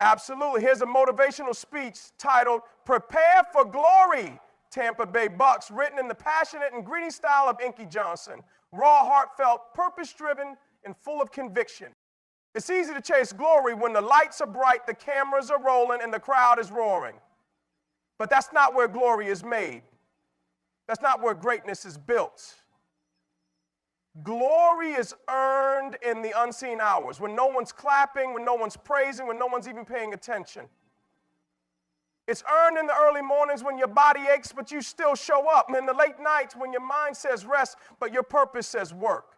Absolutely. Here's a motivational speech titled, Prepare for Glory, Tampa Bay Bucs, written in the passionate and gritty style of Inky Johnson. Raw, heartfelt, purpose-driven, and full of conviction. It's easy to chase glory when the lights are bright, the cameras are rolling, and the crowd is roaring. But that's not where glory is made. That's not where greatness is built. Glory is earned in the unseen hours, when no one's clapping, when no one's praising, when no one's even paying attention. It's earned in the early mornings when your body aches, but you still show up. In the late nights when your mind says rest, but your purpose says work.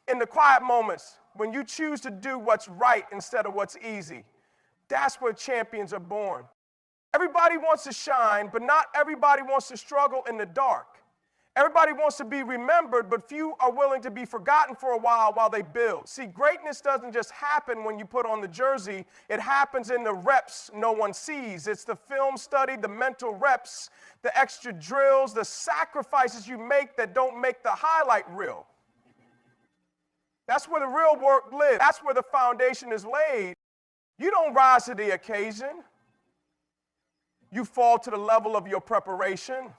In the quiet moments when you choose to do what's right instead of what's easy. That's where champions are born. Everybody wants to shine, but not everybody wants to struggle in the dark. Everybody wants to be remembered, but few are willing to be forgotten for a while they build. See, greatness doesn't just happen when you put on the jersey. It happens in the reps no one sees. It's the film study, the mental reps, the extra drills, the sacrifices you make that don't make the highlight reel. That's where the real work lives. That's where the foundation is laid. You don't rise to the occasion. You fall to the level of your preparation.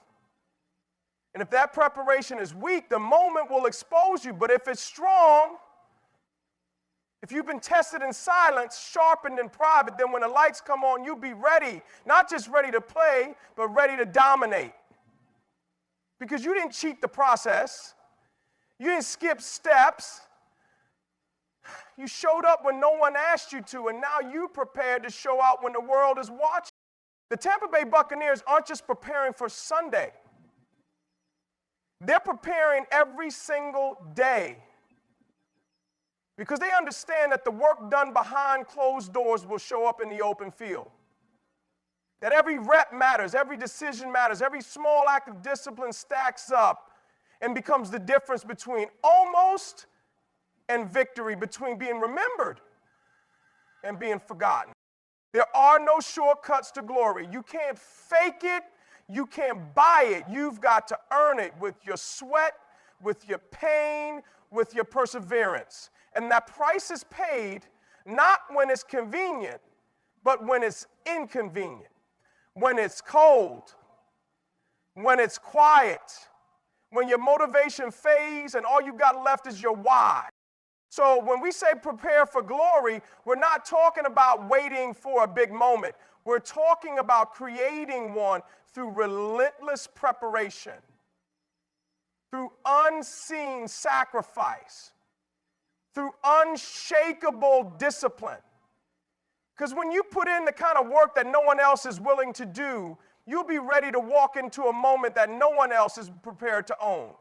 And if that preparation is weak, the moment will expose you. But if it's strong, if you've been tested in silence, sharpened in private, then when the lights come on, you'll be ready. Not just ready to play, but ready to dominate. Because you didn't cheat the process. You didn't skip steps. You showed up when no one asked you to, and now you're prepared to show out when the world is watching. The Tampa Bay Buccaneers aren't just preparing for Sunday. They're preparing every single day because they understand that the work done behind closed doors will show up in the open field. That every rep matters, every decision matters, every small act of discipline stacks up and becomes the difference between almost and victory, between being remembered and being forgotten. There are no shortcuts to glory. You can't fake it. You can't buy it. You've got to earn it with your sweat, with your pain, with your perseverance. And that price is paid not when it's convenient, but when it's inconvenient, when it's cold, when it's quiet, when your motivation fades and all you got left is your why. So when we say prepare for glory, we're not talking about waiting for a big moment. We're talking about creating one through relentless preparation, through unseen sacrifice, through unshakable discipline. Because when you put in the kind of work that no one else is willing to do, you'll be ready to walk into a moment that no one else is prepared to own.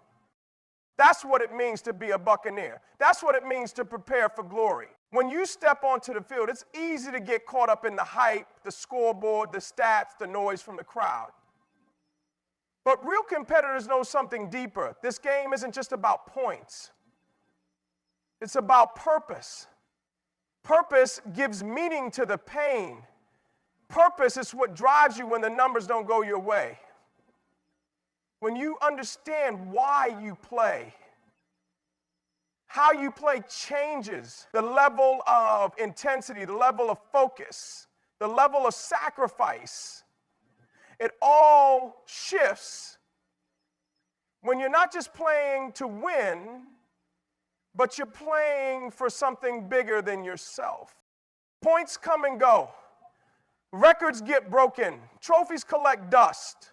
That's what it means to be a Buccaneer. That's what it means to prepare for glory. When you step onto the field, it's easy to get caught up in the hype, the scoreboard, the stats, the noise from the crowd. But real competitors know something deeper. This game isn't just about points. It's about purpose. Purpose gives meaning to the pain. Purpose is what drives you when the numbers don't go your way. When you understand why you play, how you play changes the level of intensity, the level of focus, the level of sacrifice. It all shifts when you're not just playing to win, but you're playing for something bigger than yourself. Points come and go. Records get broken. Trophies collect dust.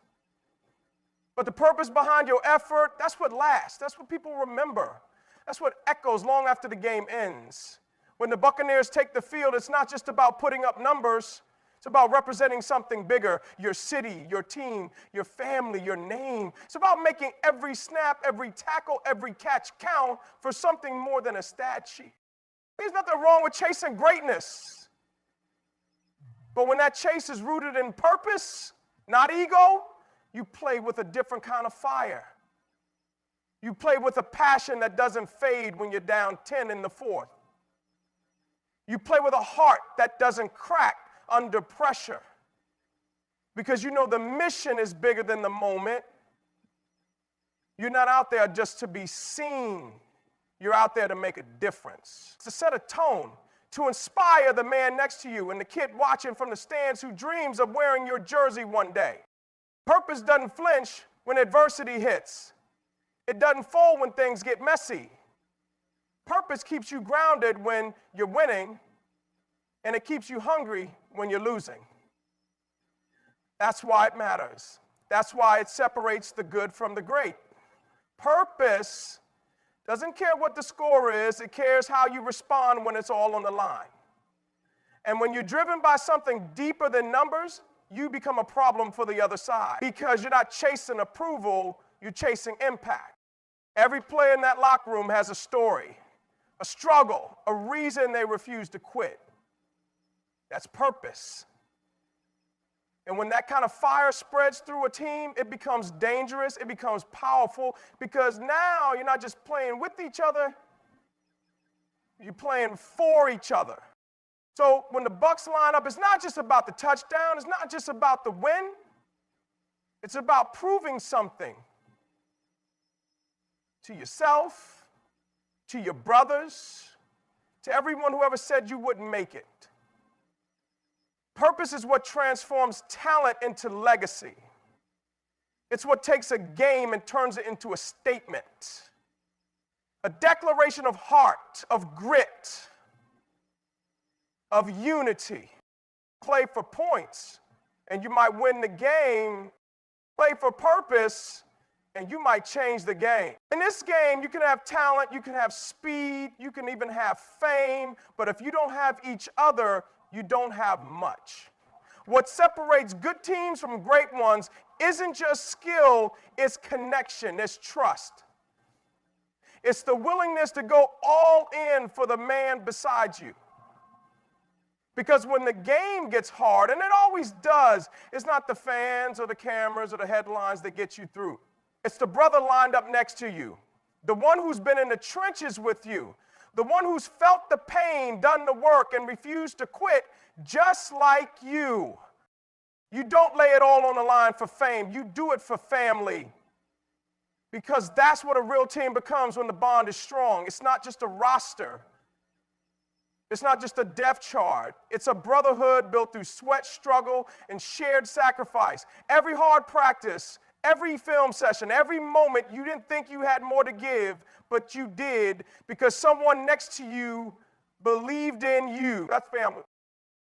But the purpose behind your effort, that's what lasts. That's what people remember. That's what echoes long after the game ends. When the Buccaneers take the field, it's not just about putting up numbers. It's about representing something bigger, your city, your team, your family, your name. It's about making every snap, every tackle, every catch count for something more than a stat sheet. There's nothing wrong with chasing greatness. But when that chase is rooted in purpose, not ego, you play with a different kind of fire. You play with a passion that doesn't fade when you're down 10 in the fourth. You play with a heart that doesn't crack under pressure because you know the mission is bigger than the moment. You're not out there just to be seen. You're out there to make a difference. To set a tone, to inspire the man next to you and the kid watching from the stands who dreams of wearing your jersey one day. Purpose doesn't flinch when adversity hits. It doesn't fold when things get messy. Purpose keeps you grounded when you're winning, and it keeps you hungry when you're losing. That's why it matters. That's why it separates the good from the great. Purpose doesn't care what the score is, it cares how you respond when it's all on the line. And when you're driven by something deeper than numbers, you become a problem for the other side because you're not chasing approval, you're chasing impact. Every player in that locker room has a story, a struggle, a reason they refuse to quit. That's purpose. And when that kind of fire spreads through a team, it becomes dangerous, it becomes powerful, because now you're not just playing with each other, you're playing for each other. So when the Bucs line up, it's not just about the touchdown, it's not just about the win, it's about proving something to yourself, to your brothers, to everyone who ever said you wouldn't make it. Purpose is what transforms talent into legacy. It's what takes a game and turns it into a statement, a declaration of heart, of grit, of unity. Play for points, and you might win the game. Play for purpose, and you might change the game. In this game, you can have talent, you can have speed, you can even have fame, but if you don't have each other, you don't have much. What separates good teams from great ones isn't just skill, it's connection, it's trust. It's the willingness to go all in for the man beside you. Because when the game gets hard, and it always does, it's not the fans or the cameras or the headlines that get you through. It's the brother lined up next to you, the one who's been in the trenches with you, the one who's felt the pain, done the work, and refused to quit, just like you. You don't lay it all on the line for fame. You do it for family. Because that's what a real team becomes when the bond is strong. It's not just a roster. It's not just a depth chart. It's a brotherhood built through sweat, struggle, and shared sacrifice. Every hard practice, every film session, every moment you didn't think you had more to give, but you did because someone next to you believed in you. That's family.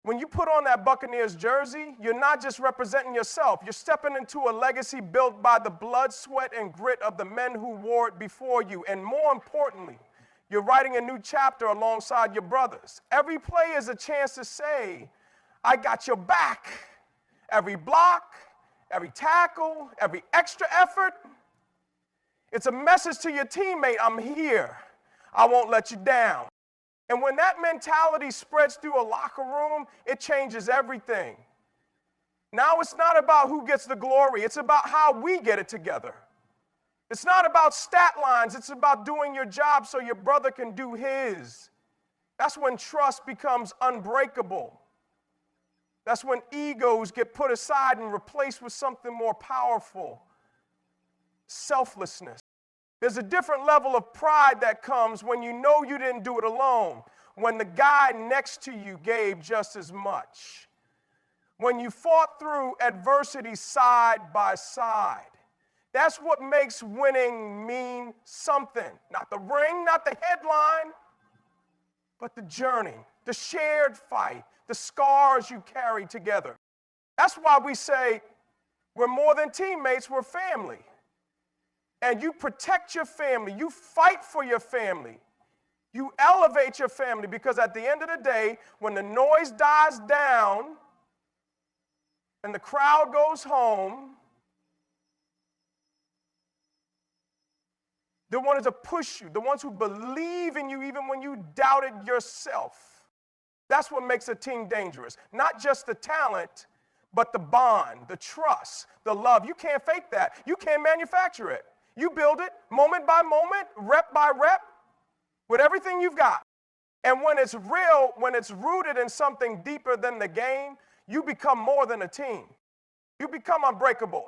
When you put on that Buccaneers jersey, you're not just representing yourself. You're stepping into a legacy built by the blood, sweat, and grit of the men who wore it before you. And more importantly, you're writing a new chapter alongside your brothers. Every play is a chance to say, I got your back. Every block, every tackle, every extra effort. It's a message to your teammate, I'm here. I won't let you down. And when that mentality spreads through a locker room, it changes everything. Now it's not about who gets the glory. It's about how we get it together. It's not about stat lines. It's about doing your job so your brother can do his. That's when trust becomes unbreakable. That's when egos get put aside and replaced with something more powerful. Selflessness. There's a different level of pride that comes when you know you didn't do it alone, when the guy next to you gave just as much, when you fought through adversity side by side. That's what makes winning mean something. Not the ring, not the headline, but the journey, the shared fight, the scars you carry together. That's why we say we're more than teammates, we're family. And you protect your family, you fight for your family, you elevate your family, because at the end of the day, when the noise dies down and the crowd goes home, the ones that push you, the ones who believe in you even when you doubted yourself. That's what makes a team dangerous. Not just the talent, but the bond, the trust, the love. You can't fake that. You can't manufacture it. You build it moment by moment, rep by rep, with everything you've got. And when it's real, when it's rooted in something deeper than the game, you become more than a team. You become unbreakable.